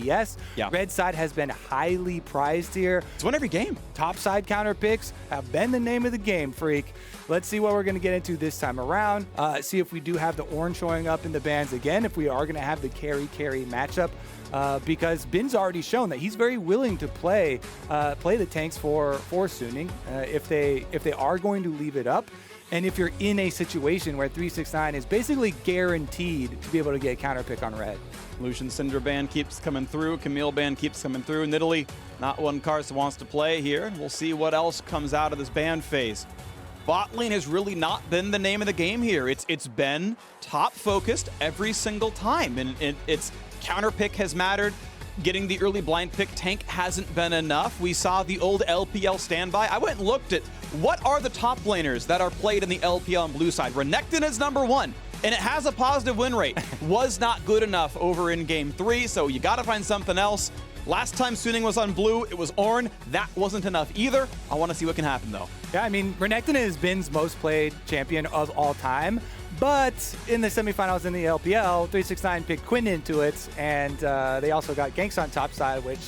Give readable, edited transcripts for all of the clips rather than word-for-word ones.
TES. Red side has been highly prized here. It's won every game. Top side counter picks have been the name of the game, Freak. Let's see what we're going to get into this time around. See if we do have the orange showing up in the bans again, if we are going to have the carry-carry matchup. Because Bin's already shown that he's very willing to play the tanks for Suning if they are going to leave it up. And if you're in a situation where 369 is basically guaranteed to be able to get a counter pick on red. Lucian Cinder ban keeps coming through. Camille ban keeps coming through. Nidalee, not one Karsa wants to play here. We'll see what else comes out of this ban phase. Bot lane has really not been the name of the game here. It's been top focused every single time, and it's counter pick has mattered. Getting the early blind pick tank hasn't been enough. We saw the old LPL standby. I went and looked at what are the top laners that are played in the LPL on blue side. Renekton is #1, and it has a positive win rate. Was not good enough over in game 3, so you gotta find something else. Last time Suning was on blue, it was Ornn. That wasn't enough either. I want to see what can happen, though. Yeah, I mean, Renekton is Bin's most played champion of all time, but in the semifinals in the LPL, 369 picked Quinn into it, and they also got ganks on top side, which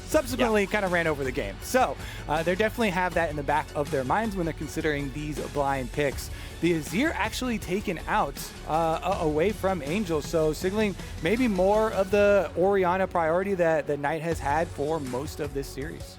subsequently kind of ran over the game. So they definitely have that in the back of their minds when they're considering these blind picks. The Azir actually taken out away from Angel, so signaling maybe more of the Orianna priority that the Knight has had for most of this series.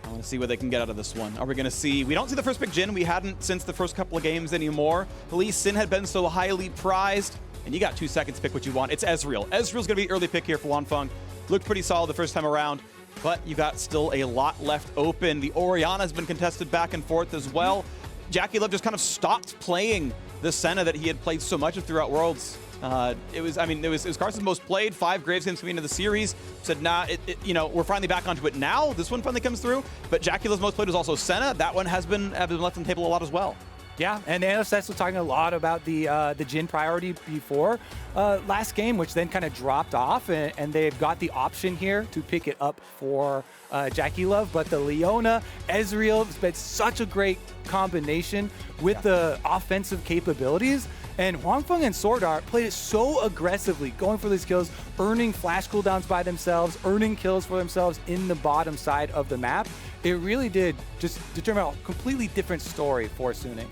I want to see what they can get out of this one. Are we going to see... We don't see the first pick Jhin. We hadn't since the first couple of games anymore. At least Sin had been so highly prized, and you got 2 seconds to pick what you want. It's Ezreal. Ezreal's going to be early pick here for Wanfeng. Looked pretty solid the first time around, but you got still a lot left open. The Orianna's been contested back and forth as well. JackeyLove just kind of stopped playing the Senna that he had played so much of throughout Worlds. It was Karsa's most played, 5 Graves games coming into the series. Said, nah, we're finally back onto it now. This one finally comes through. But JackeyLove's most played was also Senna. That one has been left on the table a lot as well. Yeah, and NSS was talking a lot about the Jhin priority before last game, which then kind of dropped off, and they've got the option here to pick it up for JackeyLove. But the Leona, Ezreal, has been such a great combination with the offensive capabilities. And Wanfeng and Sword Art played it so aggressively, going for these kills, earning flash cooldowns by themselves, earning kills for themselves in the bottom side of the map. It really did just determine a completely different story for Suning.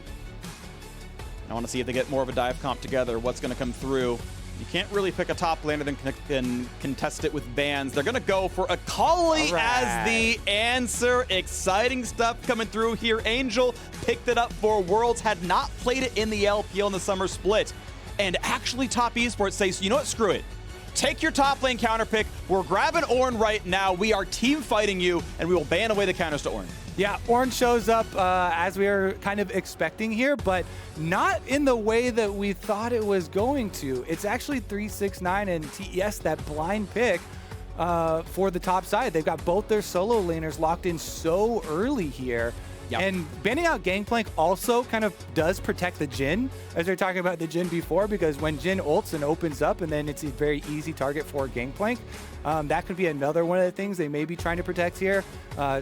I want to see if they get more of a dive comp together, what's going to come through. You can't really pick a top laner then contest it with bans. They're going to go for Akali as the answer. Exciting stuff coming through here. Angel picked it up for Worlds, had not played it in the LPL in the summer split. And actually Top Esports says, you know what, screw it. Take your top lane counter pick. We're grabbing Ornn right now. We are team fighting you, and we will ban away the counters to Ornn. Yeah, Ornn shows up as we were kind of expecting here, but not in the way that we thought it was going to. It's actually 369 and TES that blind pick for the top side. They've got both their solo laners locked in so early here. Yep. And banning out Gangplank also kind of does protect the Jhin, as we were talking about the Jhin before, because when Jhin ults and opens up, and then it's a very easy target for Gangplank, that could be another one of the things they may be trying to protect here,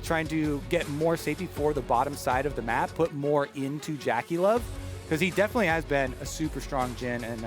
trying to get more safety for the bottom side of the map, put more into JackeyLove, because he definitely has been a super strong Jhin, and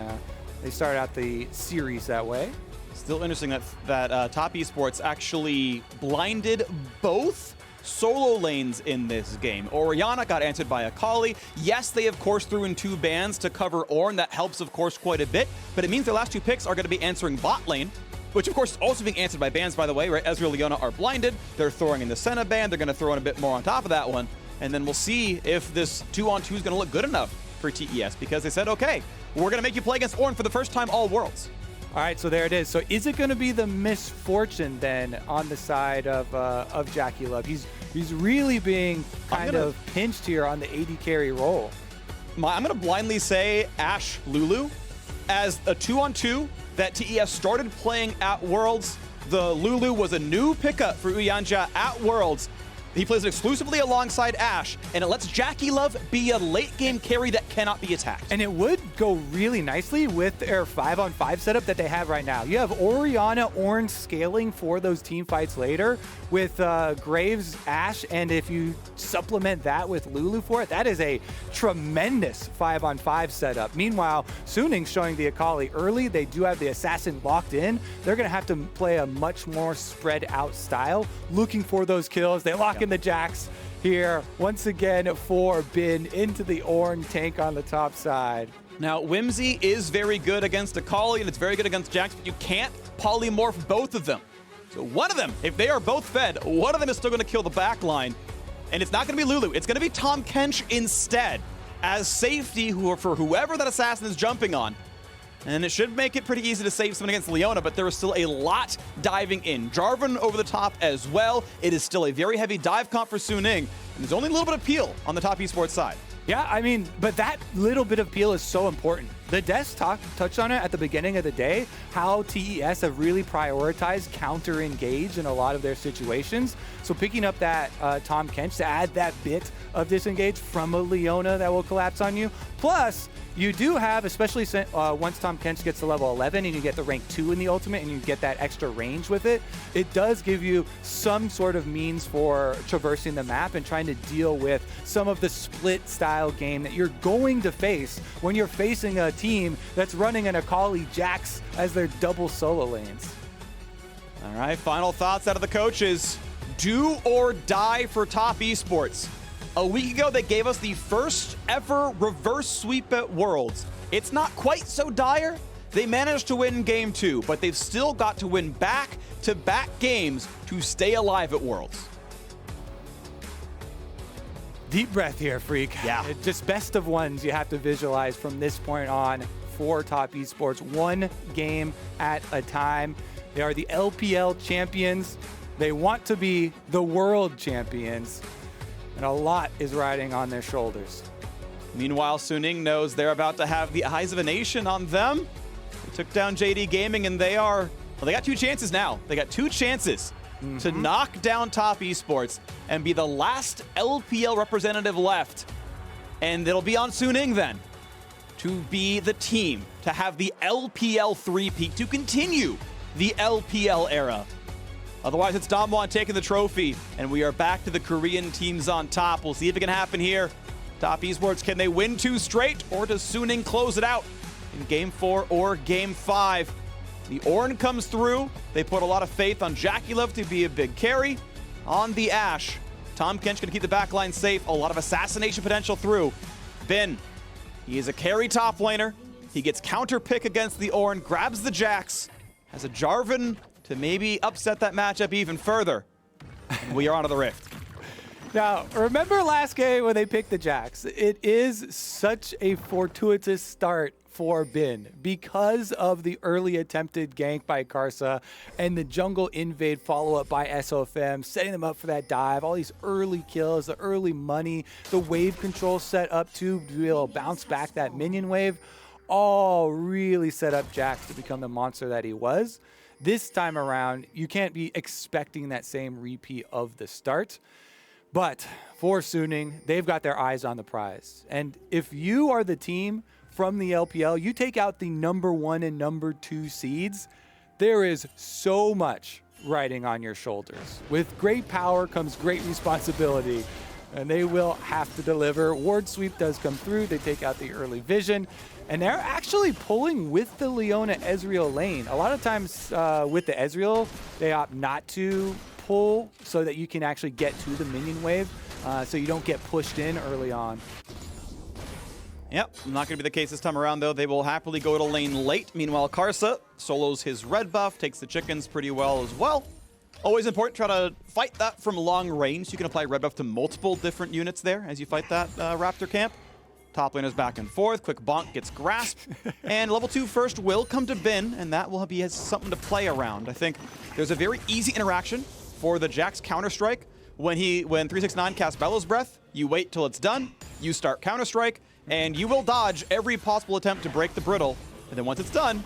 they started out the series that way. Still interesting that Top Esports actually blinded both solo lanes in this game. Orianna got answered by Akali. Yes, they of course threw in 2 bans to cover Ornn. That helps of course quite a bit, but it means their last 2 picks are going to be answering bot lane, which of course is also being answered by bans, by the way, right? Ezreal and Leona are blinded. They're throwing in the Senna ban. They're going to throw in a bit more on top of that one, and then we'll see if this 2-on-2 is going to look good enough for TES, because they said, okay, we're going to make you play against Ornn for the first time all Worlds. All right, so there it is. So is it going to be the misfortune then on the side of JackeyLove? He's really being kind of pinched here on the AD carry role. I'm going to blindly say Ashe Lulu as a 2-on-2 that TES started playing at Worlds. The Lulu was a new pickup for Uyanja at Worlds. He plays it exclusively alongside Ashe, and it lets Jackie Love be a late-game carry that cannot be attacked. And it would go really nicely with their 5-on-5 setup that they have right now. You have Orianna, Ornn scaling for those team fights later with Graves, Ashe, and if you supplement that with Lulu for it, that is a tremendous 5-on-5 setup. Meanwhile, Suning's showing the Akali early. They do have the Assassin locked in. They're going to have to play a much more spread out style, looking for those kills. They lock in the Jax here once again for Bin into the Ornn tank on the top side. Now, Whimsy is very good against Akali, and it's very good against Jax, but you can't polymorph both of them. So one of them, if they are both fed, one of them is still going to kill the back line. And it's not going to be Lulu. It's going to be Tahm Kench instead as safety for whoever that assassin is jumping on. And it should make it pretty easy to save someone against Leona, but there is still a lot diving in. Jarvan over the top as well. It is still a very heavy dive comp for Suning, and there's only a little bit of peel on the top esports side. Yeah, I mean, but that little bit of peel is so important. The Des touched on it at the beginning of the day, how TES have really prioritized counter-engage in a lot of their situations. So picking up that Tahm Kench to add that bit of disengage from a Leona that will collapse on you. Plus, you do have, especially once Tahm Kench gets to level 11 and you get the rank 2 in the ultimate and you get that extra range with it, it does give you some sort of means for traversing the map and trying to deal with some of the split style game that you're going to face when you're facing a team that's running an Akali Jax as their double solo lanes. All right, final thoughts out of the coaches. Do or die for top esports. A week ago, they gave us the first ever reverse sweep at Worlds. It's not quite so dire. They managed to win game 2, but they've still got to win back-to-back games to stay alive at Worlds. Deep breath here, Freak. Yeah. Just best of ones you have to visualize from this point on for top esports. One game at a time. They are the LPL champions. They want to be the world champions. And a lot is riding on their shoulders. Meanwhile, Suning knows they're about to have the eyes of a nation on them. They took down JD Gaming, and they got 2 chances now. They got 2 chances to knock down top esports and be the last LPL representative left. And it'll be on Suning then to be the team to have the LPL 3-peat, to continue the LPL era. Otherwise, it's Damwon taking the trophy, and we are back to the Korean teams on top. We'll see if it can happen here. Top esports, can they win 2 straight, or does Suning close it out in game 4 or game 5? The Ornn comes through. They put a lot of faith on Jackie Love to be a big carry. On the Ashe, Tahm Kench going to keep the backline safe. A lot of assassination potential through. Bin, he is a carry top laner. He gets counter pick against the Ornn, grabs the Jax, has a Jarvan to maybe upset that matchup even further. And we are onto the Rift. Now, remember last game when they picked the Jax? It is such a fortuitous start for Bin because of the early attempted gank by Karsa and the jungle invade follow-up by SOFM, setting them up for that dive, all these early kills, the early money, the wave control set up to be able to bounce back that minion wave, all really set up Jax to become the monster that he was. This time around, you can't be expecting that same repeat of the start. But for Suning, they've got their eyes on the prize. And if you are the team from the LPL, you take out the number 1 and number 2 seeds, there is so much riding on your shoulders. With great power comes great responsibility, and they will have to deliver. Ward sweep does come through. They take out the early vision. And they're actually pulling with the Leona Ezreal lane. A lot of times with the Ezreal, they opt not to pull so that you can actually get to the minion wave so you don't get pushed in early on. Yep, not going to be the case this time around, though. They will happily go to lane late. Meanwhile, Karsa solos his red buff, takes the chickens pretty well as well. Always important to try to fight that from long range. You can apply red buff to multiple different units there as you fight that Raptor camp. Top laners back and forth. Quick bonk gets grasped. And level 2 first will come to Bin, and that will be something to play around. I think there's a very easy interaction for the Jax Counter-Strike. When 369 casts Bellows Breath, you wait till it's done, you start Counter-Strike, and you will dodge every possible attempt to break the brittle. And then once it's done,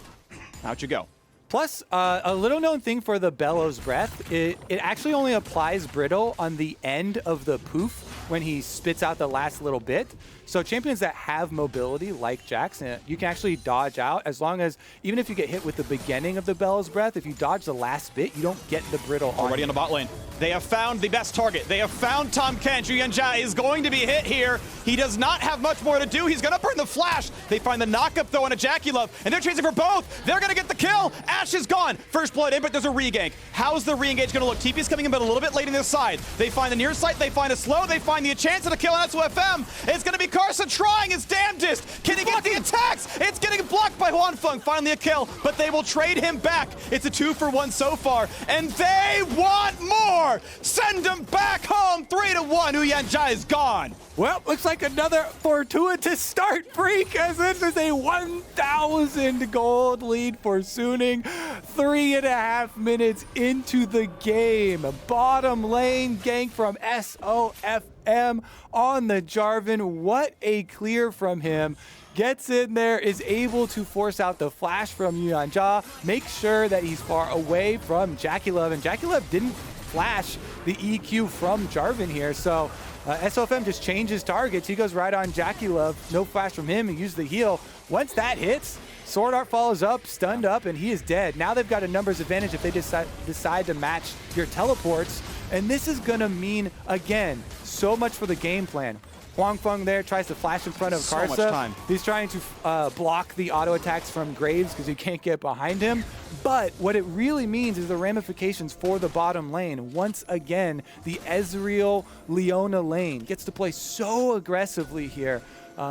out you go. Plus, a little known thing for the Bellows Breath, it actually only applies Brittle on the end of the poof when he spits out the last little bit. So champions that have mobility, like Jackson, you can actually dodge out as long as, even if you get hit with the beginning of the Bellows Breath, if you dodge the last bit, you don't get the Brittle on Already you. on the bot lane. They have found the best target. They have found Tahm Kench. Yuyanjia is going to be hit here. He does not have much more to do. He's going to burn the flash. They find the knockup, though, on a Jackie-Love, and they're chasing for both. They're going to get the kill. Ashe is gone. First blood in, but there's a re-gank. How's the re-engage going to look? TP's coming in, but a little bit late on this side. They find the near site. They find a slow. They find the chance of the kill, and that's FM. It's going to be Carson trying his damnedest. Can he get the attacks? It's getting blocked by Huanfeng. Finally a kill, but they will trade him back. It's a 2-for-1 so far, and they want more. Send him back home. 3-1. Yuyanjia is gone. Well, looks like another fortuitous start, Freak, as this is a 1,000 gold lead for Suning. 3.5 minutes into the game. Bottom lane gank from SOFM on the Jarvan. What a clear from him. Gets in there, is able to force out the flash from Yuyanjia, make sure that he's far away from Jackie-Love, and Jackie-Love didn't flash the EQ from Jarvan here, so SOFM just changes targets. He goes right on Jackie-Love, no flash from him, he used the heal. Once that hits, Sword Art follows up, stunned up, and he is dead. Now they've got a numbers advantage if they decide to match your teleports, and this is gonna mean, again, so much for the game plan. Huanfeng there tries to flash in front of Karsa. So much time. He's trying to block the auto attacks from Graves because he can't get behind him. But what it really means is the ramifications for the bottom lane. Once again, the Ezreal Leona lane gets to play so aggressively here.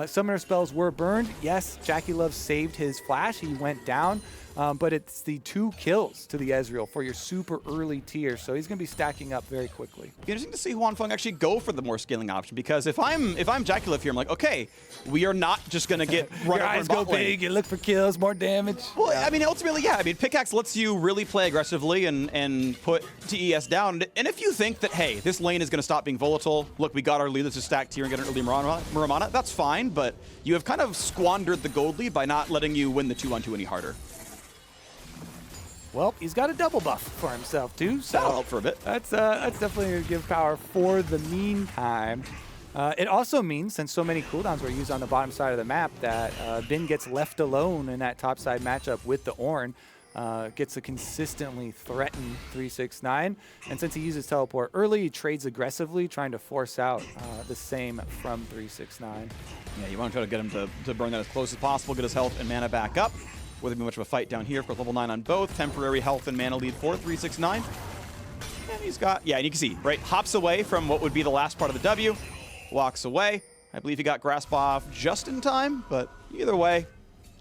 Summoner spells were burned. Yes, Jackie-Love saved his flash. He went down. But it's the 2 kills to the Ezreal for your super early tier, so he's going to be stacking up very quickly. Interesting to see Huanfeng actually go for the more scaling option, because if I'm Jackie-Love here, I'm like, okay, we are not just going to get run Your over eyes in go bot lane. big, you look for kills, more damage. Well, I mean, ultimately, yeah. I mean, Pickaxe lets you really play aggressively and put TES down. And if you think that, hey, this lane is going to stop being volatile, look, we got our lead, let's just stack tier and get an early Muramana, that's fine, but you have kind of squandered the gold lead by not letting you win the 2-on-2 any harder. Well, he's got a double buff for himself too, so That'll help for a bit. That's definitely going to give power for the meantime. It also means, since so many cooldowns were used on the bottom side of the map, that Bin gets left alone in that top side matchup with the Ornn. Gets to consistently threaten 369, and since he uses teleport early, he trades aggressively, trying to force out the same from 369. Yeah, you want to try to get him to burn that as close as possible, get his health and mana back up. Wouldn't be much of a fight down here. Of course, level 9 on both. Temporary health and mana lead for 369. And he's got, yeah, and you can see, right, hops away from what would be the last part of the W, walks away. I believe he got grasp off just in time, but either way,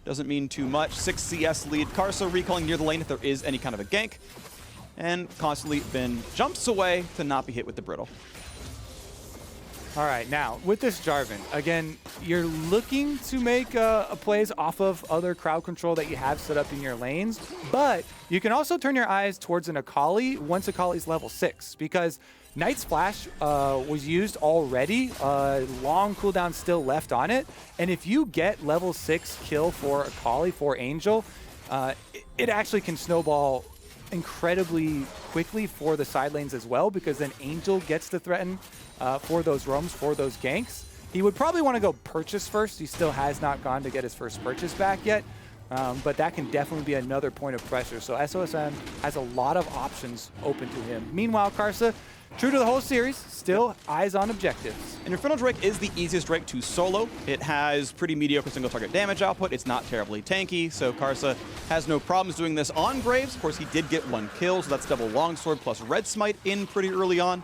doesn't mean too much. 6 CS lead. Karsa recalling near the lane if there is any kind of a gank. And constantly Bin jumps away to not be hit with the brittle. All right, now with this Jarvan, again, you're looking to make plays off of other crowd control that you have set up in your lanes, but you can also turn your eyes towards an Akali once Akali's level 6, because Knight's Flash was used already, long cooldown still left on it, and if you get level 6 kill for Akali, for Angel, it actually can snowball incredibly quickly for the side lanes as well, because then Angel gets to threaten for those roams, for those ganks. He would probably want to go purchase first. He still has not gone to get his first purchase back yet, but that can definitely be another point of pressure. So SOSM has a lot of options open to him. Meanwhile, Karsa, true to the whole series, still eyes on objectives. And Infernal Drake is the easiest Drake to solo. It has pretty mediocre single target damage output. It's not terribly tanky, so Karsa has no problems doing this on Graves. Of course, he did get 1 kill, so that's double longsword plus red smite in pretty early on.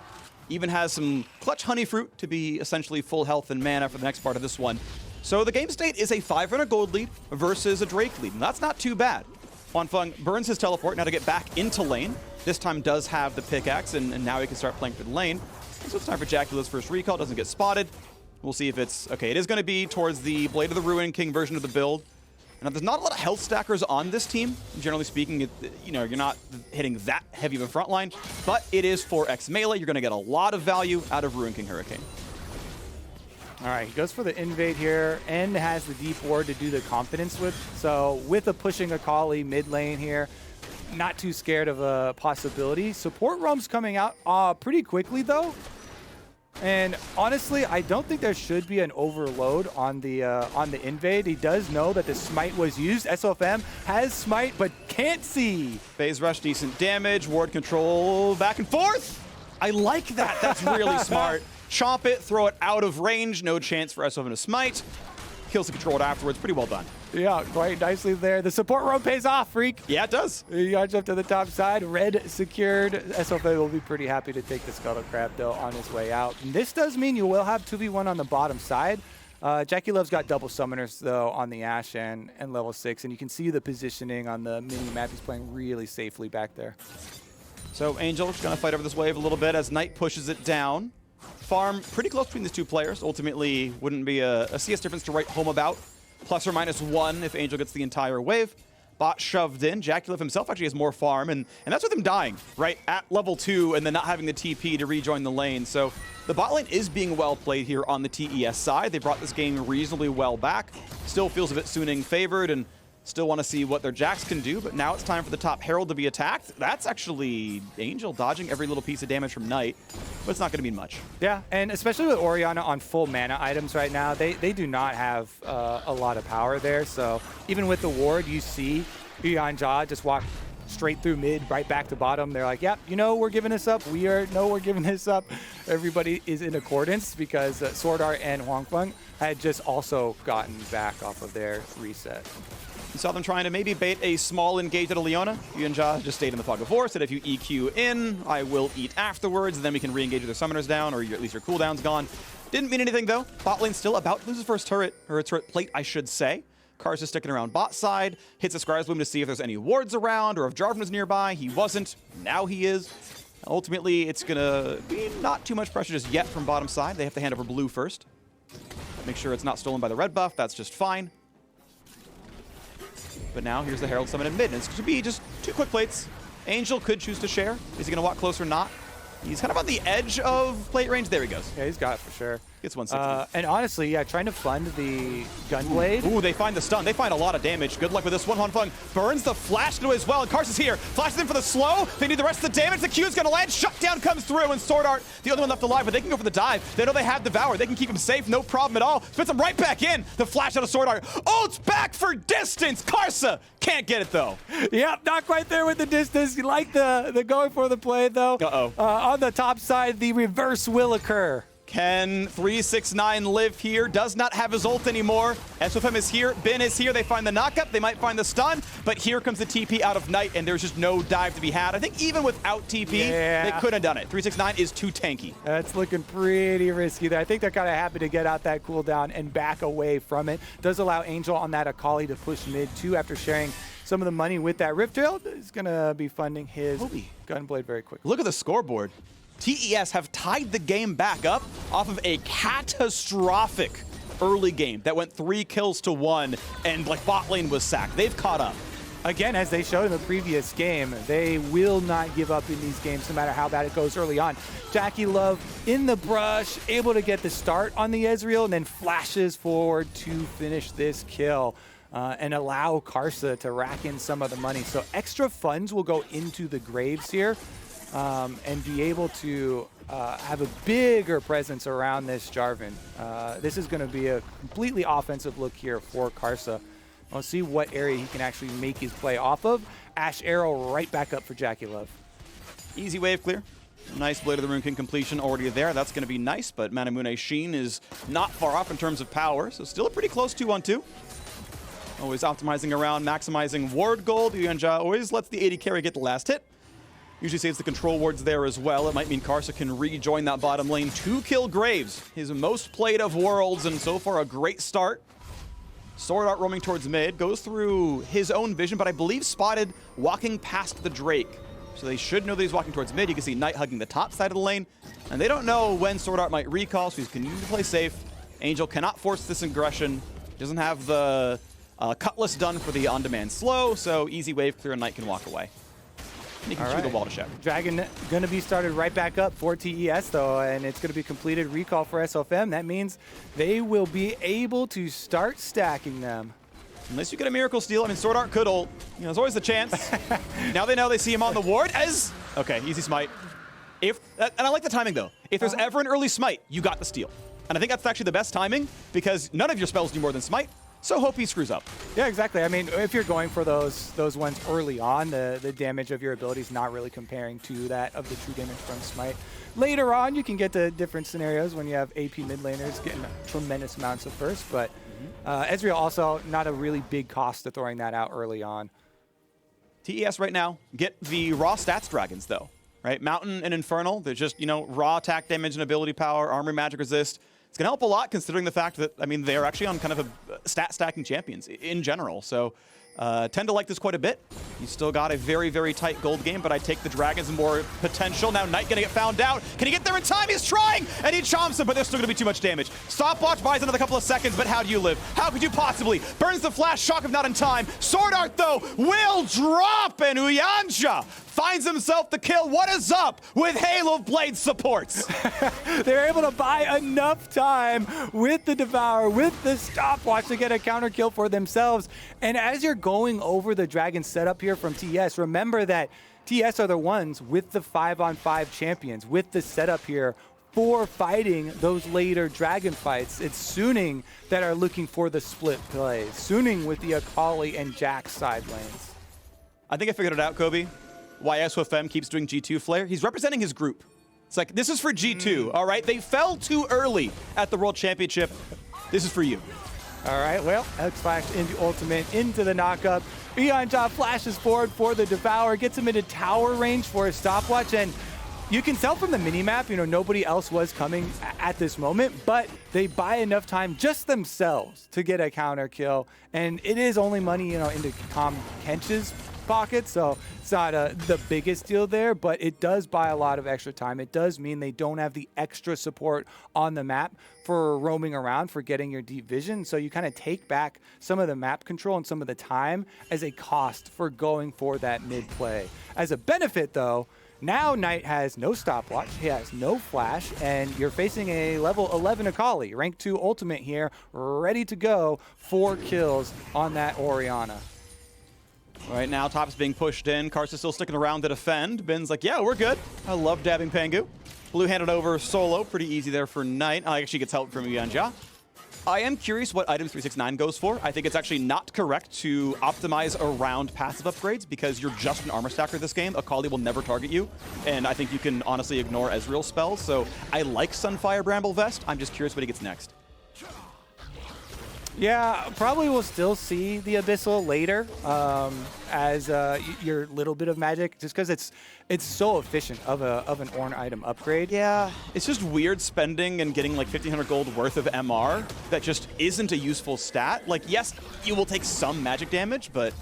Even has some clutch honey fruit to be essentially full health and mana for the next part of this one. So the game state is a 500 gold lead versus a Drake lead, and that's not too bad. Huanfeng burns his teleport now to get back into lane. This time does have the pickaxe, and now he can start playing for the lane. So it's time for Jackie-Love's first recall. Doesn't get spotted. We'll see if it's... Okay, it is going to be towards the Blade of the Ruin King version of the build. Now, there's not a lot of health stackers on this team. Generally speaking, you know, you're not hitting that heavy of a front line, but it is 4x melee. You're going to get a lot of value out of Ruin King Hurricane. All right, he goes for the invade here and has the deep ward to do the confidence with. So with a pushing Akali mid lane here, not too scared of a possibility. Support roam's coming out pretty quickly, though. And honestly, I don't think there should be an overload on the invade. He does know that the smite was used. SOFM has smite, but can't see. Phase rush, decent damage. Ward control, back and forth. I like that. That's really smart. Chomp it, throw it out of range. No chance for SOFM to smite. Kills the control afterwards. Pretty well done. Yeah, quite nicely there. The support roam pays off, Freak. Yeah, it does. You got up to the top side. Red secured. SOFA will be pretty happy to take the Scuttle Crab, though, on his way out. And this does mean you will have 2v1 on the bottom side. Jackie Love's got double summoners, though, on the Ashe and level 6. And you can see the positioning on the mini-map. He's playing really safely back there. So Angel's going to fight over this wave a little bit as Knight pushes it down. Farm pretty close between these two players. Ultimately, wouldn't be a CS difference to write home about. Plus or minus 1 if Angel gets the entire wave. Bot shoved in. Jackie Love himself actually has more farm, and that's with him dying, right? At level 2 and then not having the TP to rejoin the lane. So the bot lane is being well played here on the TES side. They brought this game reasonably well back. Still feels a bit Suning favored and still want to see what their Jax can do, but now it's time for the top Herald to be attacked. That's actually Angel dodging every little piece of damage from Knight, but it's not going to mean much. Yeah, and especially with Orianna on full mana items right now, they do not have a lot of power there. So even with the ward, you see Yanja just walk straight through mid, right back to bottom. They're like, yep, you know, we're giving this up. We're giving this up. Everybody is in accordance because Sword Art and Huangfeng had just also gotten back off of their reset. You saw them trying to maybe bait a small engage at a Leona. Yanja just stayed in the fog before, said if you EQ in, I will eat afterwards, and then we can re-engage with their summoners down, or at least your cooldown's gone. Didn't mean anything, though. Bot lane's still about to lose his first turret, or turret plate, I should say. Kar's just sticking around bot side, hits a Scry's Bloom to see if there's any wards around, or if Jarvan was nearby. He wasn't. Now he is. Ultimately, it's going to be not too much pressure just yet from bottom side. They have to hand over blue first. Make sure it's not stolen by the red buff. That's just fine. But now here's the Herald summon in mid, and it's going to be just 2 quick plates. Angel could choose to share. Is he going to walk closer or not? He's kind of on the edge of plate range. There he goes. Yeah, he's got it for sure. Gets 160. And honestly, yeah, trying to fund the Gunblade. Ooh, they find the stun. They find a lot of damage. Good luck with this one. Huangfeng burns the flash through as well, and Karsus here. Flashes in for the slow. They need the rest of the damage. The Q's going to land. Shutdown comes through, and Sword Art, the only one left alive, but they can go for the dive. They know they have Devour. They can keep him safe. No problem at all. Spits him right back in. The flash out of Sword Art. Oh, it's back for distance. Karsa can't get it, though. Yep, not quite there with the distance. You like the going for the play, though. Uh-oh. On the top side, the reverse will occur. Can 369 live here? Does not have his ult anymore. SOFM is here. Bin is here. They find the knockup. They might find the stun. But here comes the TP out of Knight, and there's just no dive to be had. I think even without TP, they could have done it. 369 is too tanky. That's looking pretty risky there. I think they're kind of happy to get out that cooldown and back away from it. Does allow Angel on that Akali to push mid, too, after sharing some of the money with that Rift Trail. He's going to be funding his Gunblade very quickly. Look at the scoreboard. TES have tied the game back up off of a catastrophic early game that went 3 kills to 1, and like bot lane was sacked. They've caught up. Again, as they showed in the previous game, they will not give up in these games no matter how bad it goes early on. Jackie Love in the brush, able to get the start on the Ezreal, and then flashes forward to finish this kill. And allow Karsa to rack in some of the money. So extra funds will go into the graves here. And be able to have a bigger presence around this Jarvan. This is going to be a completely offensive look here for Karsa. We'll see what area he can actually make his play off of. Ash Arrow right back up for Jackie Love. Easy wave clear. Nice Blade of the Rune King completion already there. That's going to be nice, but Manamune Sheen is not far off in terms of power, so still a pretty close 2-on-2. Always optimizing around, maximizing ward gold. Yanja always lets the 80 carry get the last hit. Usually saves the control wards there as well. It might mean Karsa can rejoin that bottom lane. 2-kill Graves, his most played of Worlds, and so far a great start. Sword Art roaming towards mid, goes through his own vision, but I believe spotted walking past the Drake. So they should know that he's walking towards mid. You can see Knight hugging the top side of the lane, and they don't know when Sword Art might recall, so he's continuing to play safe. Angel cannot force this aggression. Doesn't have the Cutlass done for the on-demand slow, so easy wave clear and Knight can walk away. And he can shoot the wall to check. Dragon going to be started right back up for TES, though, and it's going to be completed recall for SOFM. That means they will be able to start stacking them. Unless you get a Miracle Steal. I mean, Sword Art could ult. You know, there's always a chance. Now they know they see him on the ward as... Okay, easy smite. And I like the timing, though. If there's ever an early smite, you got the steal. And I think that's actually the best timing because none of your spells do more than smite. So hope he screws up. Yeah, exactly. I mean, if you're going for those ones early on, the damage of your ability is not really comparing to that of the true damage from Smite. Later on, you can get to different scenarios when you have AP mid laners getting tremendous amounts of burst, but Ezreal also not a really big cost to throwing that out early on. TES right now, get the raw stats dragons, though, right? Mountain and Infernal, they're just, you know, raw attack damage and ability power, armor magic resist. It's going to help a lot considering the fact that, I mean, they're actually on kind of a stat-stacking champions in general. So tend to like this quite a bit. You still got a very, very tight gold game, but I take the Dragons and more potential. Now Knight going to get found out. Can he get there in time? He's trying, and he chomps him, but there's still going to be too much damage. Stopwatch buys another couple of seconds, but how do you live? How could you possibly? Burns the flash, shock if not in time. Sword Art, though, will drop, and Uyanja finds himself the kill. What is up with Halo Blade supports? They're able to buy enough time with the Devour, with the stopwatch to get a counter kill for themselves. And as you're going over the Dragon setup here from TES, remember that TES are the ones with the 5-on-5 champions, with the setup here for fighting those later Dragon fights. It's Suning that are looking for the split plays. Suning with the Akali and Jax side lanes. I think I figured it out, Kobe. Why SOFM keeps doing G2 Flare. He's representing his group. It's like, this is for G2, all right? They fell too early at the World Championship. This is for you. All right, well, X-Flash into ultimate, into the knockup. Uyanja flashes forward for the Devour, gets him into tower range for a stopwatch, and you can tell from the minimap, you know, nobody else was coming at this moment, but they buy enough time just themselves to get a counter kill, and it is only money, you know, into Tom Kench's pocket, so it's not the biggest deal there, but it does buy a lot of extra time. It does mean they don't have the extra support on the map for roaming around, for getting your deep vision, so you kind of take back some of the map control and some of the time as a cost for going for that mid play. As a benefit, though, now Knight has no stopwatch, he has no flash, and you're facing a level 11 Akali, rank 2 ultimate here, ready to go, 4 kills on that Orianna. Right now, top's being pushed in. Karsa's still sticking around to defend. Ben's like, yeah, we're good. I love dabbing Pangu. Blue handed over solo. Pretty easy there for Knight. Actually gets help from Uyanja. I am curious what item 369 goes for. I think it's actually not correct to optimize around passive upgrades because you're just an armor stacker this game. Akali will never target you, and I think you can honestly ignore Ezreal spells. So I like Sunfire Bramble Vest. I'm just curious what he gets next. Yeah, probably we'll still see the Abyssal later as your little bit of magic, just because it's so efficient of an Ornn item upgrade. Yeah, it's just weird spending and getting like 1,500 gold worth of MR that just isn't a useful stat. Like, yes, you will take some magic damage, but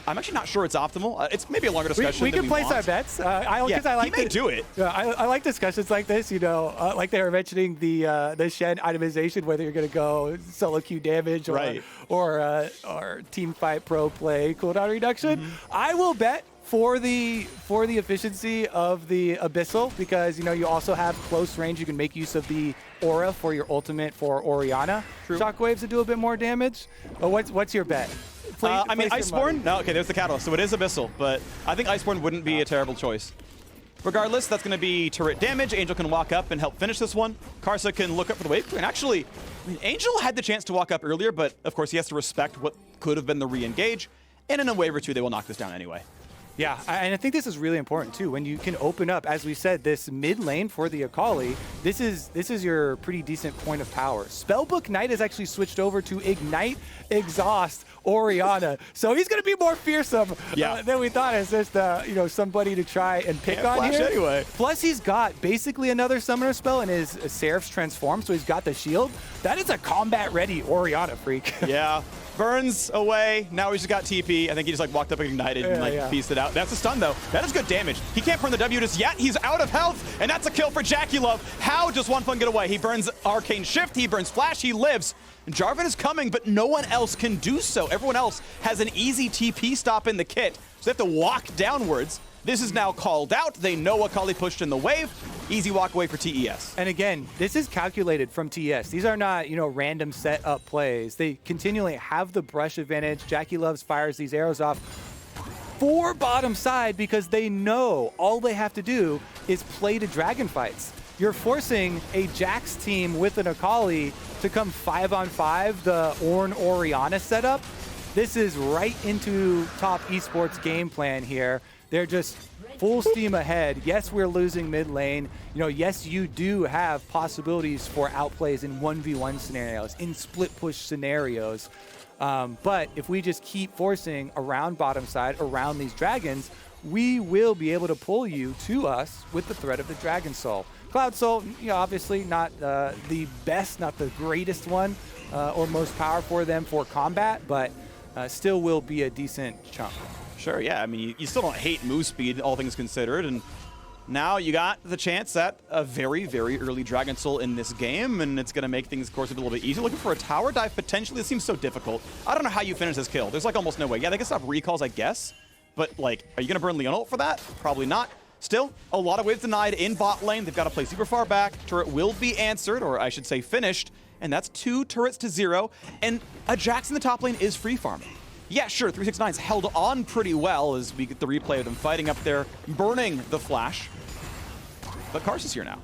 I'm actually not sure it's optimal. It's maybe a longer discussion. We can place our bets. I like he may do it. I like discussions like this. You know, like they were mentioning the Shen itemization, whether you're going to go solo Q damage or team fight pro play cooldown reduction. I will bet for the efficiency of the Abyssal because, you know, you also have close range. You can make use of the aura for your ultimate for Orianna. True. Shockwaves to do a bit more damage. But what's your bet? I mean, Iceborne? No, okay, there's the catalyst. So it is Abyssal, but I think Iceborne wouldn't be a terrible choice. Regardless, that's going to be turret damage. Angel can walk up and help finish this one. Karsa can look up for the wave. And actually, I mean, Angel had the chance to walk up earlier, but of course he has to respect what could have been the re-engage. And in a wave or two, they will knock this down anyway. Yeah, and I think this is really important too. When you can open up, as we said, this mid lane for the Akali, this is your pretty decent point of power. Spellbook Knight has actually switched over to Ignite, Exhaust, Orianna, so he's going to be more fearsome than we thought as just somebody to try and pick on here. Anyway. Plus, he's got basically another summoner spell in his Seraph's Transform, so he's got the shield. That is a combat-ready Orianna freak. Yeah. Burns away. Now he's just got TP. I think he just like walked up and ignited and pieced it out. That's a stun though. That is good damage. He can't burn the W just yet. He's out of health, and that's a kill for Jackie Love. How does One Fun get away? He burns Arcane Shift. He burns Flash. He lives. And Jarvan is coming, but no one else can do so. Everyone else has an easy TP stop in the kit. they have to walk downwards. This is now called out. They know Akali pushed in the wave. Easy walk away for TES. And again, this is calculated from TES. These are not, random set up plays. They continually have the brush advantage. Jackie Loves fires these arrows off for bottom side because they know all they have to do is play to dragon fights. You're forcing a Jax team with an Akali to come 5-on-5, the Ornn Orianna setup. This is right into top esports game plan here. They're just full steam ahead. Yes, we're losing mid lane. Yes, you do have possibilities for outplays in 1v1 scenarios, in split push scenarios. But if we just keep forcing around bottom side, around these dragons, we will be able to pull you to us with the threat of the Dragon Soul. Cloud Soul, obviously not the best, not the greatest one or most powerful for them for combat, but still will be a decent chunk. Sure, yeah. I mean, you still don't hate move speed, all things considered, and now you got the chance at a very, very early Dragon Soul in this game, and it's going to make things, of course, a little bit easier. Looking for a tower dive, potentially. It seems so difficult. I don't know how you finish this kill. There's, almost no way. Yeah, they can stop recalls, I guess, but, are you going to burn Leon ult for that? Probably not. Still, a lot of waves denied in bot lane. They've got to play super far back. Turret will be answered, or I should say finished, and that's 2 turrets to 0, and a Jax in the top lane is free farming. Yeah, sure, 369's held on pretty well as we get the replay of them fighting up there, burning the flash. But Karsa's here now.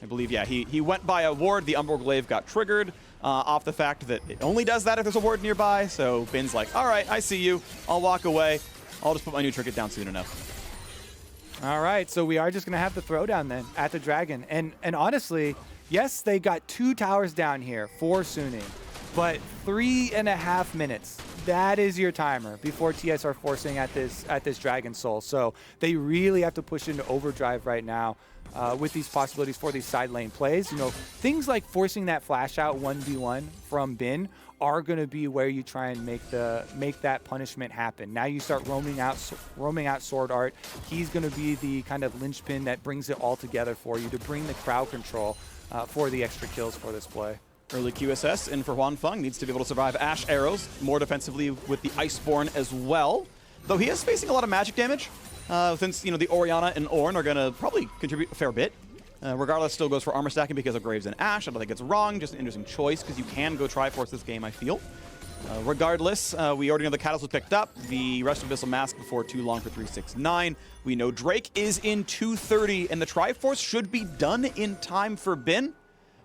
I believe, yeah, he went by a ward. The Umbral Glaive got triggered off the fact that it only does that if there's a ward nearby. So Bin's like, all right, I see you. I'll walk away. I'll just put my new trinket down soon enough. All right, so we are just going to have the throwdown then at the Dragon. And honestly, yes, they got 2 towers down here for Suning. But 3.5 minutes, that is your timer before TS are forcing at this Dragon Soul. So they really have to push into overdrive right now with these possibilities for these side lane plays. Things like forcing that flash out 1v1 from Bin are going to be where you try and make that punishment happen. Now you start roaming out Sword Art. He's going to be the kind of linchpin that brings it all together for you to bring the crowd control for the extra kills for this play. Early QSS in for Huanfeng, needs to be able to survive Ash arrows, more defensively with the Iceborne as well. Though he is facing a lot of magic damage, since the Orianna and Ornn are going to probably contribute a fair bit. Regardless, still goes for armor stacking because of Graves and Ash. I don't think it's wrong, just an interesting choice because you can go Triforce this game, I feel. Regardless, we already know the Catalyst was picked up. The rest of Abyssal Mask before too long for 369. We know Drake is in 230, and the Triforce should be done in time for Bin.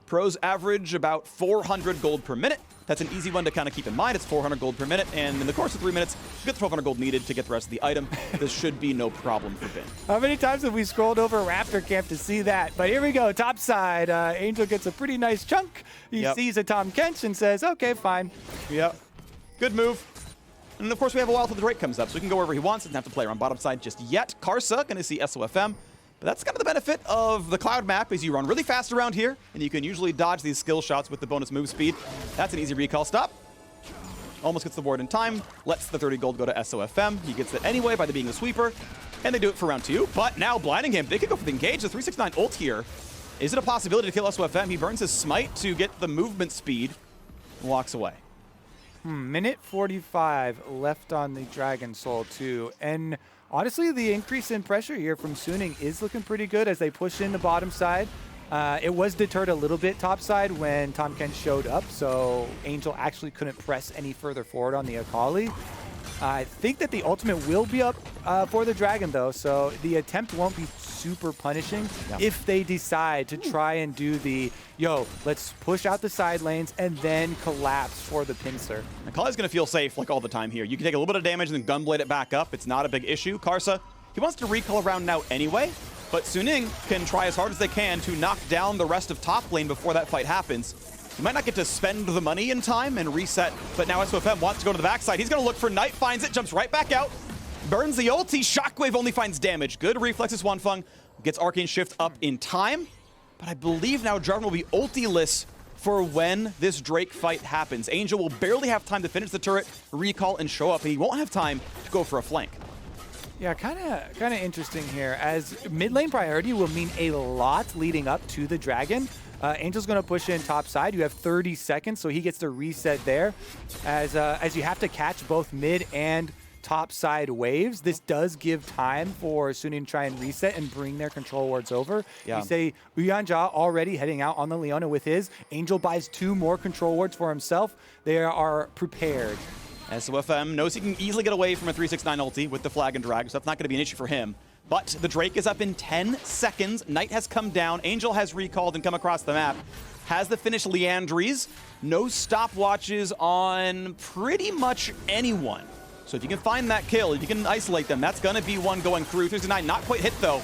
Pros average about 400 gold per minute. That's an easy one to kind of keep in mind. It's 400 gold per minute, and in the course of 3 minutes, you get the 1,200 gold needed to get the rest of the item. This should be no problem for Bin. How many times have we scrolled over Raptor Camp to see that? But here we go, top side. Angel gets a pretty nice chunk. He sees a Tom Kench and says, okay, fine. Yep. Good move. And of course, we have a while till the Drake comes up, so he can go wherever he wants. Doesn't have to play around bottom side just yet. Karsa going to see SOFM. But that's kind of the benefit of the Cloud map is you run really fast around here, and you can usually dodge these skill shots with the bonus move speed. That's an easy recall stop. Almost gets the ward in time, lets the 30 gold go to SOFM. He gets it anyway by being the sweeper, and they do it for round 2. But now blinding him, they could go for the engage. The 369 ult here. Is it a possibility to kill SOFM? He burns his smite to get the movement speed and walks away. Minute 45 left on the Dragon Soul too, and honestly, the increase in pressure here from Suning is looking pretty good as they push in the bottom side. It was deterred a little bit top side when Tom Kent showed up, so Angel actually couldn't press any further forward on the Akali. I think that the ultimate will be up for the Dragon, though, so the attempt won't be super punishing if they decide to try and do the, let's push out the side lanes and then collapse for the pincer. Akali's going to feel safe all the time here. You can take a little bit of damage and then gunblade it back up. It's not a big issue. Karsa, he wants to recall around now anyway, but Suning can try as hard as they can to knock down the rest of top lane before that fight happens. You might not get to spend the money in time and reset, but now SOFM wants to go to the backside. He's going to look for Knight, finds it, jumps right back out, burns the ulti. Shockwave only finds damage. Good reflexes, Huanfeng gets Arcane Shift up in time, but I believe now Jarvan will be ulti-less for when this Drake fight happens. Angel will barely have time to finish the turret, recall, and show up, and he won't have time to go for a flank. Yeah, kind of interesting here, as mid lane priority will mean a lot leading up to the Dragon. Angel's going to push in top side. You have 30 seconds, so he gets to reset there. As you have to catch both mid and top side waves, this does give time for Suning to try and reset and bring their control wards over. Yeah. You say Uyanja already heading out on the Leona with his. Angel buys 2 more control wards for himself. They are prepared. SOFM knows he can easily get away from a 369 ulti with the flag and drag, so that's not going to be an issue for him. But the Drake is up in 10 seconds. Knight has come down. Angel has recalled and come across the map. Has the finish Leandries. No stopwatches on pretty much anyone. So if you can find that kill, if you can isolate them, that's going to be one going through. 369 not quite hit, though.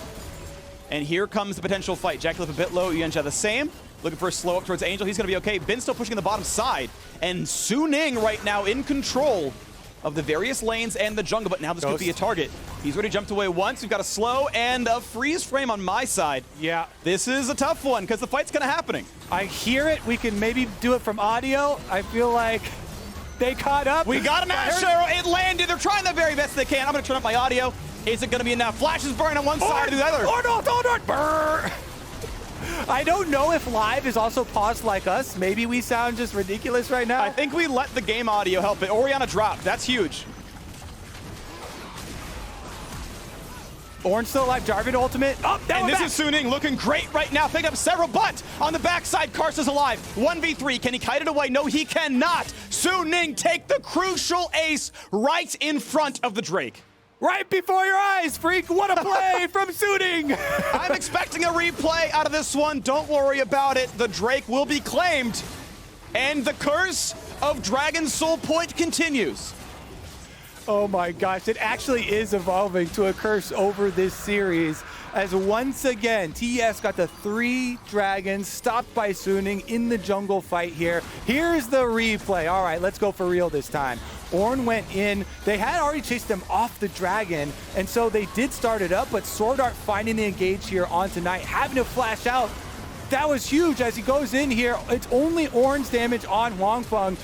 And here comes the potential fight. Jackliffe a bit low. Yuanjia the same. Looking for a slow up towards Angel. He's going to be okay. Bin still pushing the bottom side. And Suning right now in control of the various lanes and the jungle, but now this could be a target. He's already jumped away once. We've got a slow and a freeze frame on my side. Yeah. This is a tough one because the fight's kind of happening. I hear it. We can maybe do it from audio. I feel like they caught up. We got an Ash arrow. It landed. They're trying the very best they can. I'm going to turn up my audio. Is it going to be enough? Flash is burning on one side or the other. Burr. I don't know if live is also paused like us. Maybe we sound just ridiculous right now. I think we let the game audio help it. Orianna dropped. That's huge. Orange still alive. Jarvan ultimate. Oh, and this is Suning looking great right now. Picking up several, but on the backside, Karsa's alive. 1v3. Can he kite it away? No, he cannot. Suning take the crucial ace right in front of the Drake. Right before your eyes, Freak. What a play from Suning. I'm expecting a replay out of this one. Don't worry about it. The Drake will be claimed. And the curse of Dragon Soul Point continues. Oh my gosh, it actually is evolving to a curse over this series. As once again, TES got the 3 dragons stopped by Suning in the jungle fight here. Here's the replay. All right, let's go for real this time. Ornn went in. They had already chased them off the dragon, and so they did start it up, but Sword Art finding the engage here on Tonight, having to flash out. That was huge as he goes in here. It's only Ornn's damage on Huangfeng.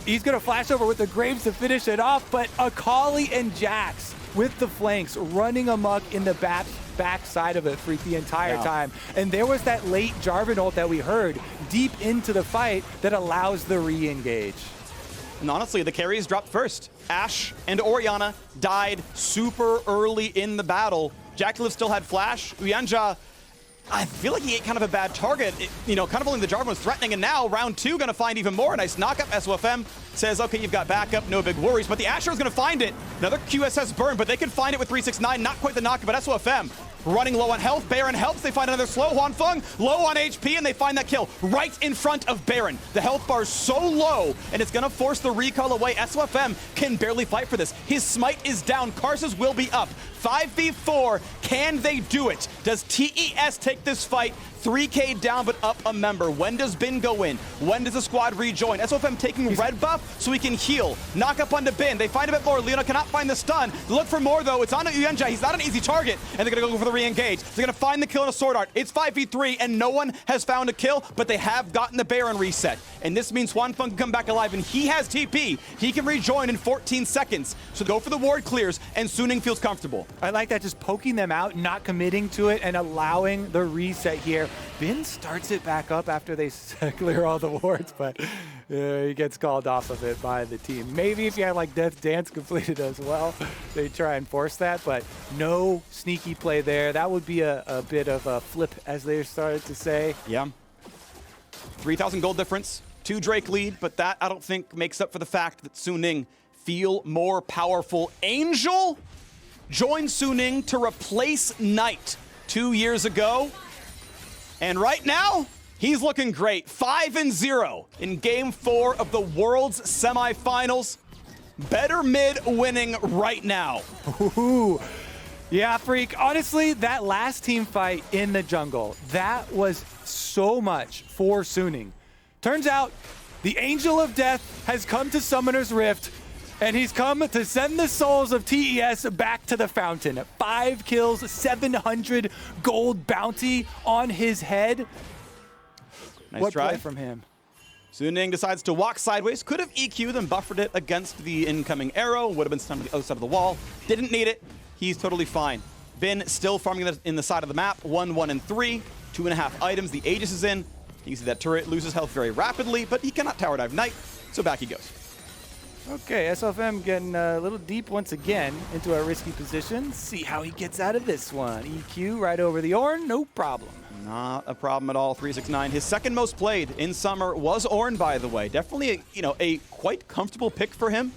He's going to flash over with the Graves to finish it off, but Akali and Jax with the flanks running amok in the back side of it for the entire time. And there was that late Jarvan ult that we heard deep into the fight that allows the re-engage. And honestly, the carries dropped first. Ashe and Orianna died super early in the battle. Jackliffe still had flash. Uyanja, I feel like he ate kind of a bad target. Kind of only the Jarvan was threatening, and now round 2 going to find even more. Nice knockup. SOFM says, okay, you've got backup, no big worries. But the Asher is going to find it. Another QSS burn, but they can find it with 369. Not quite the knockup, but SOFM running low on health. Baron helps. They find another slow. Huangfeng low on HP, and they find that kill right in front of Baron. The health bar is so low, and it's going to force the recall away. SOFM can barely fight for this. His smite is down. Karsa's will be up. 5v4. Can they do it? Does TES take this fight? 3K down, but up a member. When does Bin go in? When does the squad rejoin? SOFM taking red buff so he can heal. Knock up onto Bin. They find a bit more. Leona cannot find the stun. Look for more, though. It's on Uyanja. He's not an easy target, and they're going to go for the re-engage. They're going to find the kill in a Sword Art. It's 5v3, and no one has found a kill, but they have gotten the Baron reset. And this means Huangfeng can come back alive, and he has TP. He can rejoin in 14 seconds. So go for the ward clears, and Suning feels comfortable. I like that, just poking them out, not committing to it, and allowing the reset here. Bin starts it back up after they clear all the wards, but he gets called off of it by the team. Maybe if you had like Death Dance completed as well, they try and force that, but no sneaky play there. That would be a bit of a flip, as they started to say. Yeah. 3,000 gold difference, 2 Drake lead, but that I don't think makes up for the fact that Suning feel more powerful. Angel joined Suning to replace Knight 2 years ago. And right now, he's looking great. 5-0 in Game 4 of the World's Semifinals. Better mid winning right now. Ooh. Yeah, Freak. Honestly, that last team fight in the jungle, that was so much for Suning. Turns out, the Angel of Death has come to Summoner's Rift, and he's come to send the souls of TES back to the fountain. 5 kills, 700 gold bounty on his head. Nice what try play from him? Suning decides to walk sideways. Could have EQ'd and buffered it against the incoming arrow. Would have been stunned to the other side of the wall. Didn't need it. He's totally fine. Bin still farming in the side of the map. 1, 1, and 3. 2.5 items. The Aegis is in. You can see that turret loses health very rapidly, but he cannot tower dive Knight, so back he goes. Okay, SFM getting a little deep once again into a risky position. See how he gets out of this one. EQ right over the Ornn, no problem. Not a problem at all, 369. His second most played in summer was Ornn, by the way. Definitely, a quite comfortable pick for him.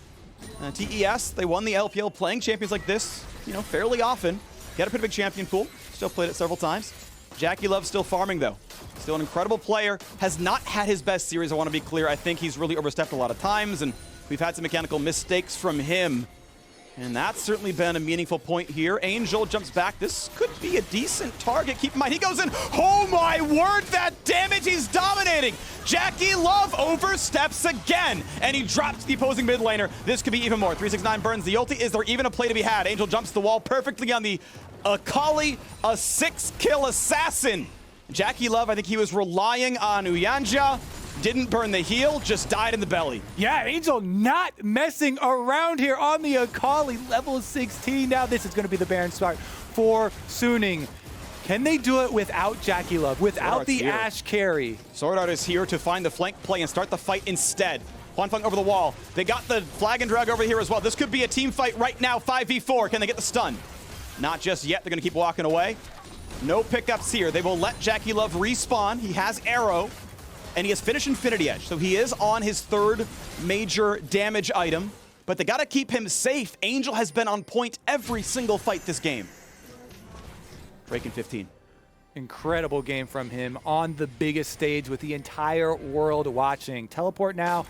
TES, they won the LPL playing champions like this, fairly often. He had a pretty big champion pool, still played it several times. JackeyLove still farming, though. Still an incredible player. Has not had his best series, I want to be clear. I think he's really overstepped a lot of times, and we've had some mechanical mistakes from him. And that's certainly been a meaningful point here. Angel jumps back. This could be a decent target. Keep in mind, he goes in. Oh my word, that damage, he's dominating. JackeyLove oversteps again, and he drops the opposing mid laner. This could be even more. 369 burns the ulti. Is there even a play to be had? Angel jumps the wall perfectly on the Akali, a 6-kill assassin. JackeyLove, I think he was relying on Uyanja. Didn't burn the heal, just died in the belly. Yeah, Angel not messing around here on the Akali, level 16. Now this is going to be the Baron start for Suning. Can they do it without JackeyLove, without the Ashe carry? Sword Art is here to find the flank play and start the fight instead. Huanfeng over the wall. They got the flag and drag over here as well. This could be a team fight right now, 5v4. Can they get the stun? Not just yet. They're going to keep walking away. No pickups here. They will let JackeyLove respawn. He has arrow. And he has finished Infinity Edge, so he is on his third major damage item, but they gotta keep him safe. Angel has been on point every single fight this game. Drake in 15. Incredible game from him on the biggest stage with the entire world watching. Teleport now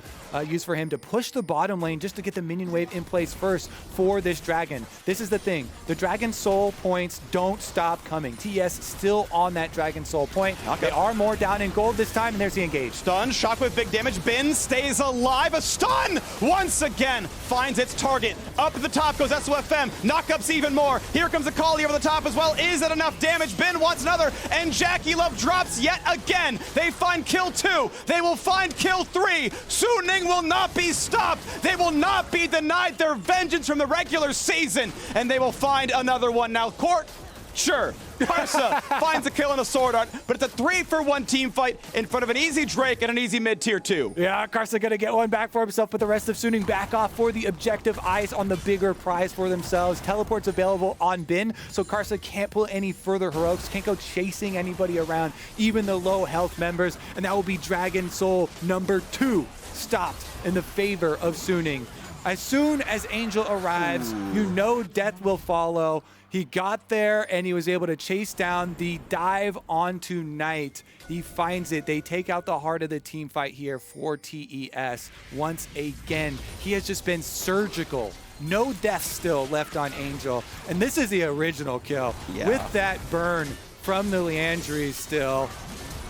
used for him to push the bottom lane just to get the minion wave in place first for this dragon. This is the thing. The dragon soul points don't stop coming. TES still on that dragon soul point. Okay. They are more down in gold this time, and there's the engage. Stun, shockwave, big damage. Bin stays alive. A stun once again finds its target. Up at the top goes SOFM. Knockups even more. Here comes Akali over the top as well. Is it enough damage? Bin wants another. And JackeyLove drops yet again. They find kill 2. They will find kill 3. Suning will not be stopped. They will not be denied their vengeance from the regular season. And they will find another one. Now, Court, sure. Karsa finds a kill in a Sword Art, but it's a 3-for-1 team fight in front of an easy Drake and an easy mid tier 2. Yeah, Karsa gonna get one back for himself, but the rest of Suning back off for the objective. Eyes on the bigger prize for themselves. Teleports available on Bin, so Karsa can't pull any further heroics, can't go chasing anybody around, even the low health members, and that will be Dragon Soul number 2 stopped in the favor of Suning. As soon as Angel arrives, you know death will follow. He got there and he was able to chase down the dive onto Knight. He finds it. They take out the heart of the team fight here for TES once again. He has just been surgical. No death still left on Angel. And this is the original kill. Yeah. With that burn from the Leandri still.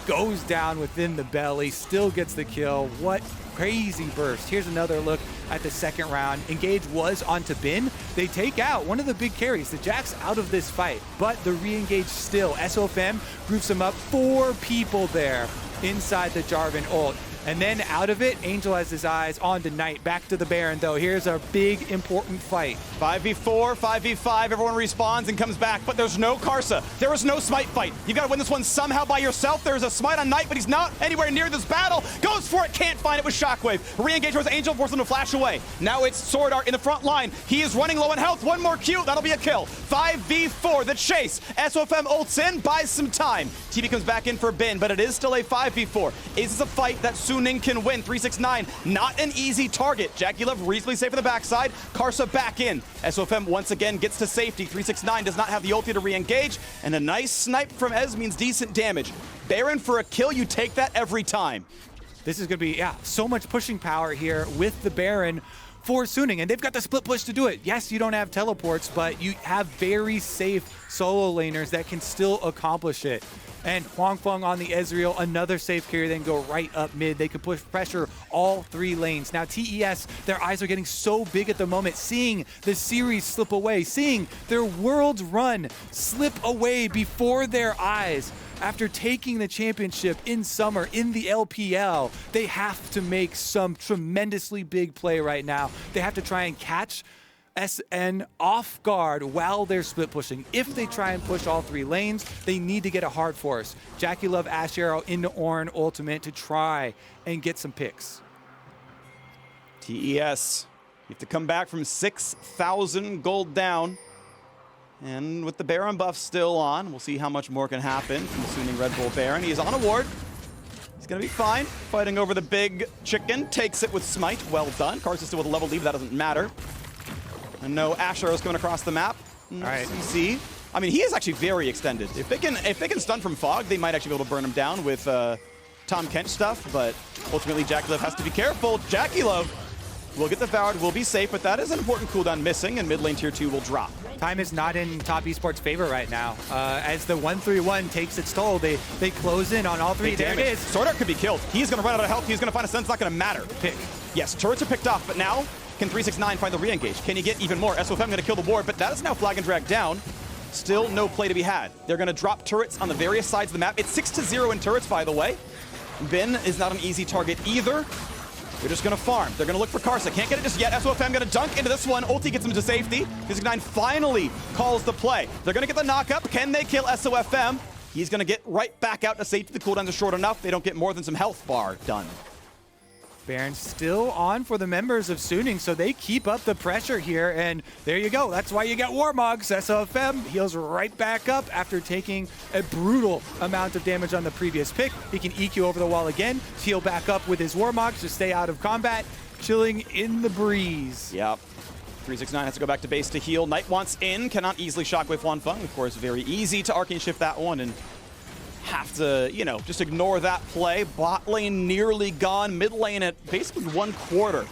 Goes down within the belly, still gets the kill. What crazy burst. Here's another look at the second round. Engage was onto Bin. They take out one of the big carries. The Jack's out of this fight, but the re-engage still. SOFM groups him up. 4 people there inside the Jarvan ult. And then out of it, Angel has his eyes on to Knight. Back to the Baron, though. Here's a big, important fight. 5v4, 5v5, everyone respawns and comes back, but there's no Karsa. There is no smite fight. You gotta win this one somehow by yourself. There's a smite on Knight, but he's not anywhere near this battle. Goes for it, can't find it with Shockwave. Re-engage towards Angel, forces him to flash away. Now it's Sword Art in the front line. He is running low on health. One more Q, that'll be a kill. 5v4, the chase. SOFM ults in, buys some time. TB comes back in for Bin, but it is still a 5v4. Is this a fight that Suning can win? 369, not an easy target. JackeyLove reasonably safe on the backside. Karsa back in. SOFM once again gets to safety. 369 does not have the ulti to re-engage, and a nice snipe from Ez means decent damage. Baron for a kill, you take that every time. This is going to be, so much pushing power here with the Baron for Suning, and they've got the split push to do it. Yes, you don't have teleports, but you have very safe solo laners that can still accomplish it. And Huanfeng on the Ezreal, another safe carry, then go right up mid. They could push pressure all 3 lanes. Now TES, their eyes are getting so big at the moment, seeing the series slip away, seeing their world's run slip away before their eyes. After taking the championship in summer in the LPL, they have to make some tremendously big play right now. They have to try and catch SN off guard while they're split pushing. If they try and push all 3 lanes, they need to get a hard force. Jackie Love Ash Arrow into Ornn ultimate to try and get some picks. TES, you have to come back from 6,000 gold down. And with the Baron buff still on, we'll see how much more can happen from Suning Red Bull Baron. He's on a ward. He's going to be fine. Fighting over the big chicken. Takes it with Smite. Well done. Karsa still with a level lead. That doesn't matter. And no Ash Arrows coming across the map. All right. CC. I mean, he is actually very extended. If they can stun from Fog, they might actually be able to burn him down with Tom Kench stuff. But ultimately, Jackie Love has to be careful. Jackie Love will get devoured, will be safe, but that is an important cooldown missing, and mid lane tier 2 will drop. Time is not in top esports' favor right now. As the 1-3-1 takes its toll, they close in on all 3. There it is. Sword Art could be killed. He's going to run out of health. He's going to find a sense. It's not going to matter. Pick. Yes, turrets are picked off, but now can 369 find the re-engage? Can he get even more? SOFM going to kill the ward, but that is now flag and drag down. Still no play to be had. They're going to drop turrets on the various sides of the map. It's 6-0 in turrets, by the way. Ben is not an easy target either. They're just going to farm. They're going to look for Karsa. Can't get it just yet. SOFM going to dunk into this one. Ulti gets him to safety. 369 finally calls the play. They're going to get the knockup. Can they kill SOFM? He's going to get right back out to safety. The cooldowns are short enough. They don't get more than some health bar done. Baron still on for the members of Suning, so they keep up the pressure here, and there you go. That's why you get Warmogs. SOFM heals right back up after taking a brutal amount of damage on the previous pick. He can EQ over the wall again, heal back up with his Warmogs to stay out of combat, chilling in the breeze. Yep. 369 has to go back to base to heal. Knight wants in, cannot easily shockwave Huanfeng. Of course, very easy to Arcane Shift that one, and have to, you know, just ignore that play. Bot lane nearly gone. Mid lane at basically 1/4.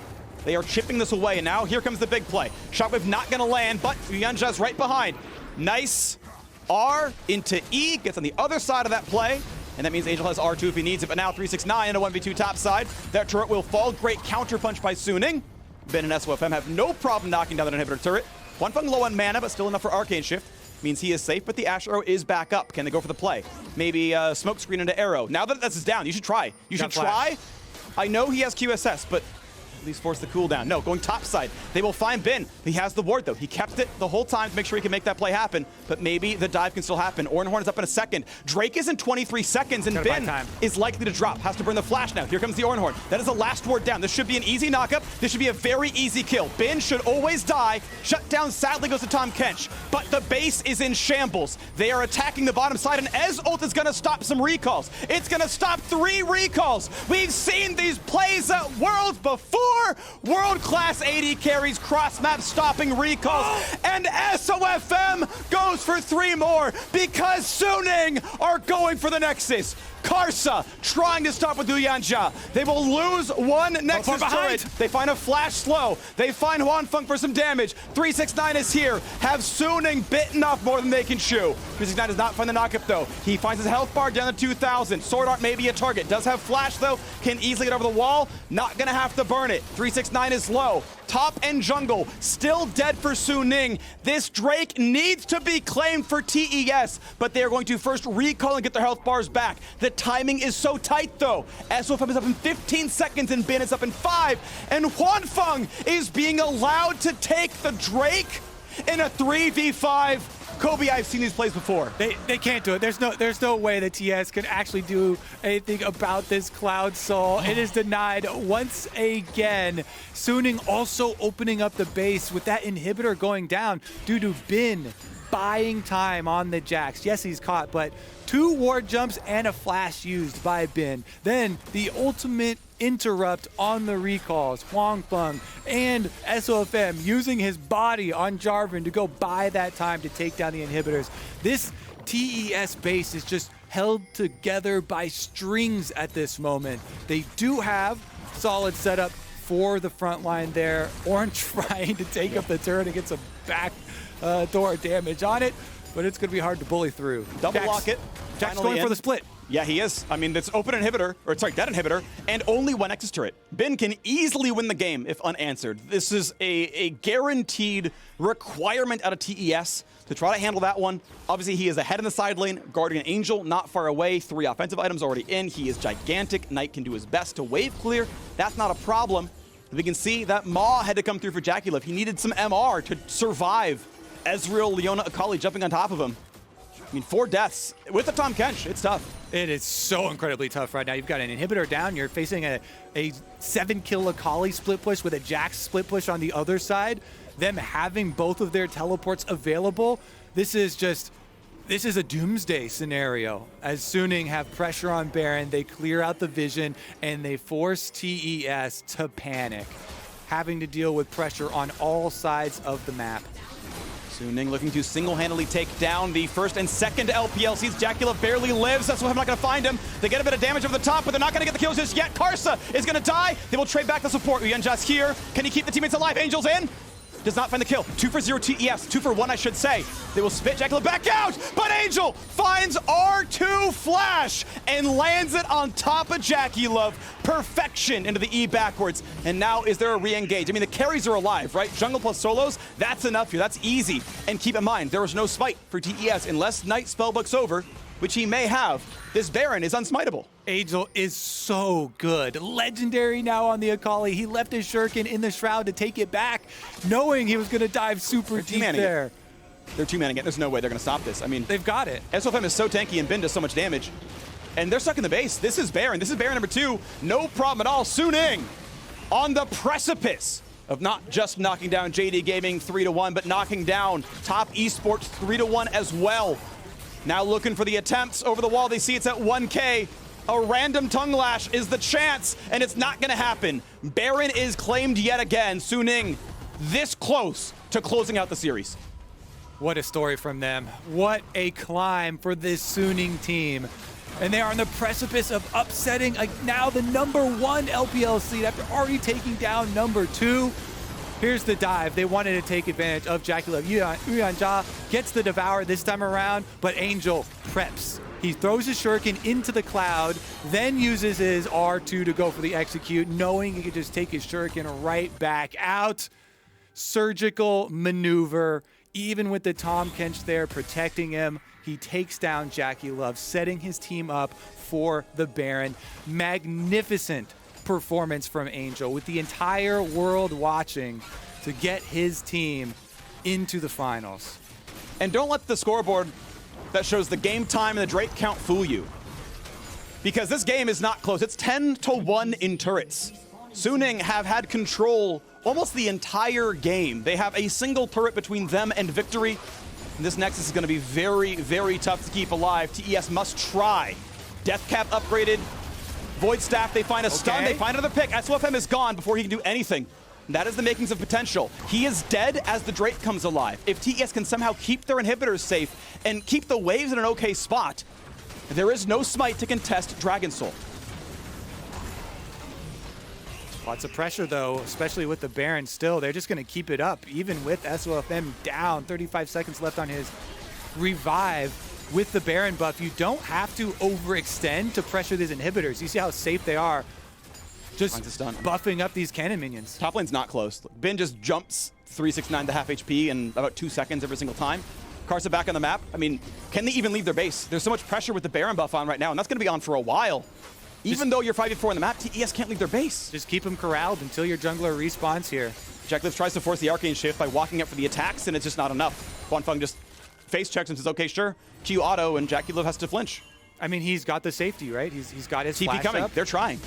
They are chipping this away, and now here comes the big play. Shockwave not going to land, but Yuanja's right behind. Nice R into E, gets on the other side of that play, and that means Angel has R2 if he needs it, but now 369 in a 1v2 top side. That turret will fall. Great counter punch by Suning. Ben and SOFM have no problem knocking down that inhibitor turret. Huanfeng low on mana, but still enough for Arcane Shift. Means he is safe, but the Ash Arrow is back up. Can they go for the play? Maybe smoke screen into Arrow. Now that this is down, you should try. You should try. I know he has QSS, but at least force the cooldown. No, going top side. They will find Ben. He has the ward, though. He kept it the whole time to make sure he can make that play happen, but maybe the dive can still happen. Ornhorn is up in a second. Drake is in 23 seconds, and Ben is likely to drop. Has to burn the flash now. Here comes the Ornhorn. That is the last ward down. This should be an easy knockup. This should be a very easy kill. Ben should always die. Shut down sadly goes to Tom Kench, but the base is in shambles. They are attacking the bottom side, and Ez ult is going to stop some recalls. It's going to stop 3 recalls. We've seen these plays at Worlds before. World-class AD carries cross-map stopping recalls, and SOFM goes for 3 more because Suning are going for the Nexus. Karsa trying to stop with Yuanja. They will lose one Nexus turret. They find a flash slow. They find Huanfeng for some damage. 369 is here. Have Suning bitten off more than they can chew. 369 does not find the knockup though. He finds his health bar down to 2,000. Sword Art may be a target. Does have flash though. Can easily get over the wall. Not gonna have to burn it. 369 is low. Top and jungle still dead for Suning. This Drake needs to be claimed for TES, but they are going to first recall and get their health bars back. The timing is so tight though. SOFM is up in 15 seconds and Bin is up in 5, and Huanfeng is being allowed to take the Drake in a 3v5. Kobe, I've seen these plays before. They can't do it. There's no way that TS can actually do anything about this Cloud Soul. It is denied once again. Suning also opening up the base with that inhibitor going down due to Bin buying time on the Jax. Yes, he's caught, but 2 ward jumps and a flash used by Bin. Then the ultimate interrupt on the recalls. Huanfeng and SOFM using his body on Jarvan to go buy that time to take down the inhibitors. This TES base is just held together by strings at this moment. They do have solid setup for the front line there. Ornn trying to take up the turret and get some back door damage on it, but it's going to be hard to bully through. Double lock it. Jack's going for the split. Yeah, he is. I mean, it's open inhibitor, or sorry, dead inhibitor, and only 1 Nexus turret. Ben can easily win the game if unanswered. This is a guaranteed requirement out of TES to try to handle that one. Obviously, he is ahead in the side lane. Guardian Angel not far away. 3 offensive items already in. He is gigantic. Knight can do his best to wave clear. That's not a problem. We can see that Maw had to come through for JackeyLove. He needed some MR to survive Ezreal, Leona, Akali jumping on top of him. I mean, 4 deaths with the Tahm Kench. It's tough. It is so incredibly tough right now. You've got an inhibitor down. You're facing a 7-kill Akali split push with a Jax split push on the other side. Them having both of their teleports available. This is a doomsday scenario. As Suning have pressure on Baron, they clear out the vision and they force TES to panic, having to deal with pressure on all sides of the map. Suning looking to single-handedly take down the first and second LPLCs. JackeyLove barely lives. That's why I'm not going to find him. They get a bit of damage over the top, but they're not going to get the kills just yet. Karsa is going to die. They will trade back the support. Uyenja's here. Can he keep the teammates alive? Angel's in. Does not find the kill. 2 for 0 TES. 2 for 1, I should say. They will spit JackeyLove back out, but Angel finds R2 Flash and lands it on top of JackeyLove. Perfection into the E backwards. And now is there a re-engage? I mean, the carries are alive, right? Jungle plus solos, that's enough here. That's easy. And keep in mind, there was no smite for TES unless Knight spellbook's over, which he may have. This Baron is unsmiteable. Angel is so good. Legendary now on the Akali. He left his Shuriken in the Shroud to take it back, knowing he was going to dive super deep there. They're two-manning it. There's no way they're going to stop this. I mean, they've got it. SOFM is so tanky and Bin does so much damage. And they're stuck in the base. This is Baron. This is Baron number 2. No problem at all. Suning on the precipice of not just knocking down JD Gaming 3-1, but knocking down Top Esports 3-1 as well. Now looking for the attempts over the wall. They see it's at 1K. A random tongue lash is the chance, and it's not going to happen. Baron is claimed yet again. Suning this close to closing out the series. What a story from them. What a climb for this Suning team. And they are on the precipice of upsetting now the #1 LPL seed after already taking down #2. Here's the dive. They wanted to take advantage of JackeyLove. Uyanja gets the devour this time around, but Angel preps. He throws his Shuriken into the cloud, then uses his R2 to go for the execute, knowing he could just take his Shuriken right back out. Surgical maneuver, even with the Tahm Kench there protecting him. He takes down JackeyLove, setting his team up for the Baron. Magnificent performance from Angel, with the entire world watching, to get his team into the finals. And don't let the scoreboard that shows the game time and the Drake count fool you, because this game is not close. It's 10-1 in turrets. Suning have had control almost the entire game. They have a single turret between them and victory. And this Nexus is going to be very, very tough to keep alive. TES must try. Death Cap upgraded. Void Staff, they find a stun, they find another pick. SOFM is gone before he can do anything. That is the makings of potential. He is dead as the Drake comes alive. If TES can somehow keep their inhibitors safe and keep the waves in an okay spot, there is no smite to contest Dragon Soul. Lots of pressure, though, especially with the Baron still. They're just going to keep it up, even with SOFM down. 35 seconds left on his revive. With the Baron buff, you don't have to overextend to pressure these inhibitors. You see how safe they are, just buffing up these cannon minions. Top lane's not close. Bin just jumps 369 to half HP in about 2 seconds every single time. Karsa back on the map. I mean, can they even leave their base? There's so much pressure with the Baron buff on right now, and that's going to be on for a while. Even though you're 5v4 on the map, TES can't leave their base. Just keep them corralled until your jungler respawns here. JackeyLove tries to force the Arcane Shift by walking up for the attacks, and it's just not enough. Huanfeng just face checks and says, okay, sure, Q auto, and JackeyLove has to flinch. I mean, he's got the safety, right? He's got his TP coming. Up. They're trying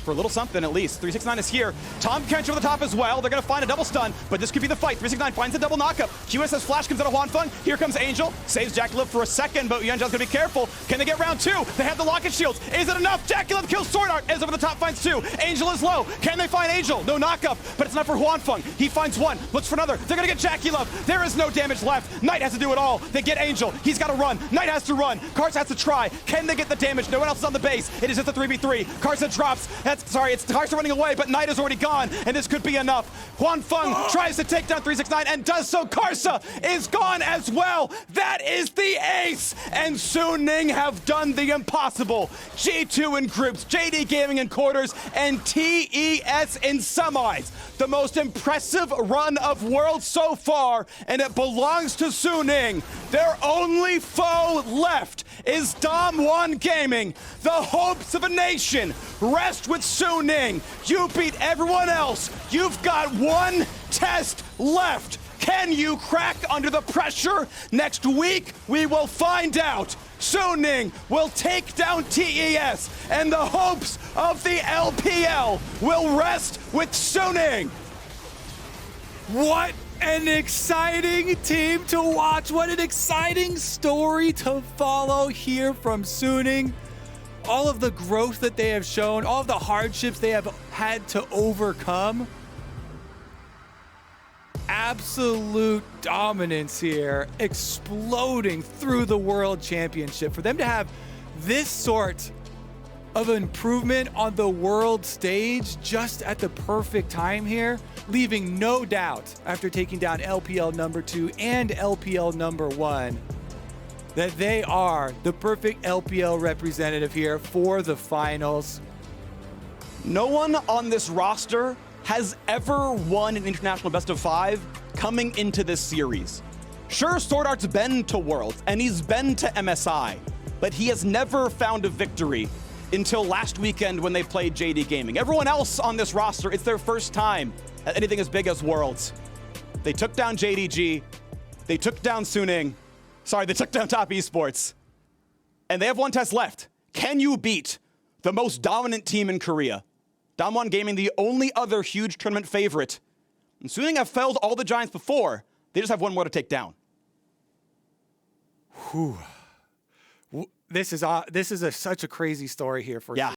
for a little something at least. 369 is here. Tahm Kench over the top as well. They're going to find a double stun, but this could be the fight. 369 finds a double knockup. QSS flash comes out of Huanfeng. Here comes Angel. Saves JackeyLove for a second, but Uyenja's going to be careful. Can they get round 2? They have the locket shields. Is it enough? JackeyLove kills Sword Art. As over the top finds 2. Angel is low. Can they find Angel? No knockup, but it's not for Huanfeng. He finds 1. Looks for another. They're going to get JackeyLove. There is no damage left. Knight has to do it all. They get Angel. He's got to run. Knight has to run. Karsa has to try. Can they get the damage? No one else is on the base. It is just a 3v3. Karsa drops. It's Karsa running away, but Knight is already gone, and this could be enough. Huanfeng tries to take down 369 and does so. Karsa is gone as well. That is the ace, and Suning have done the impossible. G2 in groups, JD Gaming in quarters, and TES in semis. The most impressive run of Worlds so far, and it belongs to Suning. Their only foe left is Dom1 Gaming. The hopes of a nation rest with Suning. You beat everyone else. You've got one test left. Can you crack under the pressure? Next week, we will find out. Suning will take down TES, and the hopes of the LPL will rest with Suning. What an exciting team to watch. What an exciting story to follow here from Suning. All of the growth that they have shown, all of the hardships they have had to overcome. Absolute dominance here, exploding through the World Championship. For them to have this sort of improvement on the world stage just at the perfect time here, leaving no doubt after taking down LPL number 2 and LPL number 1 that they are the perfect LPL representative here for the finals. No one on this roster has ever won an international best of 5 coming into this series. Sure, Sword Art's been to Worlds and he's been to MSI, but he has never found a victory until last weekend when they played JD Gaming. Everyone else on this roster, it's their first time at anything as big as Worlds. They took down JDG, they took down Suning, they took down Top Esports, and they have one test left. Can you beat the most dominant team in Korea? Dom1 Gaming, the only other huge tournament favorite. And Suning have felled all the giants before. They just have one more to take down. Whew. This is such a crazy story here for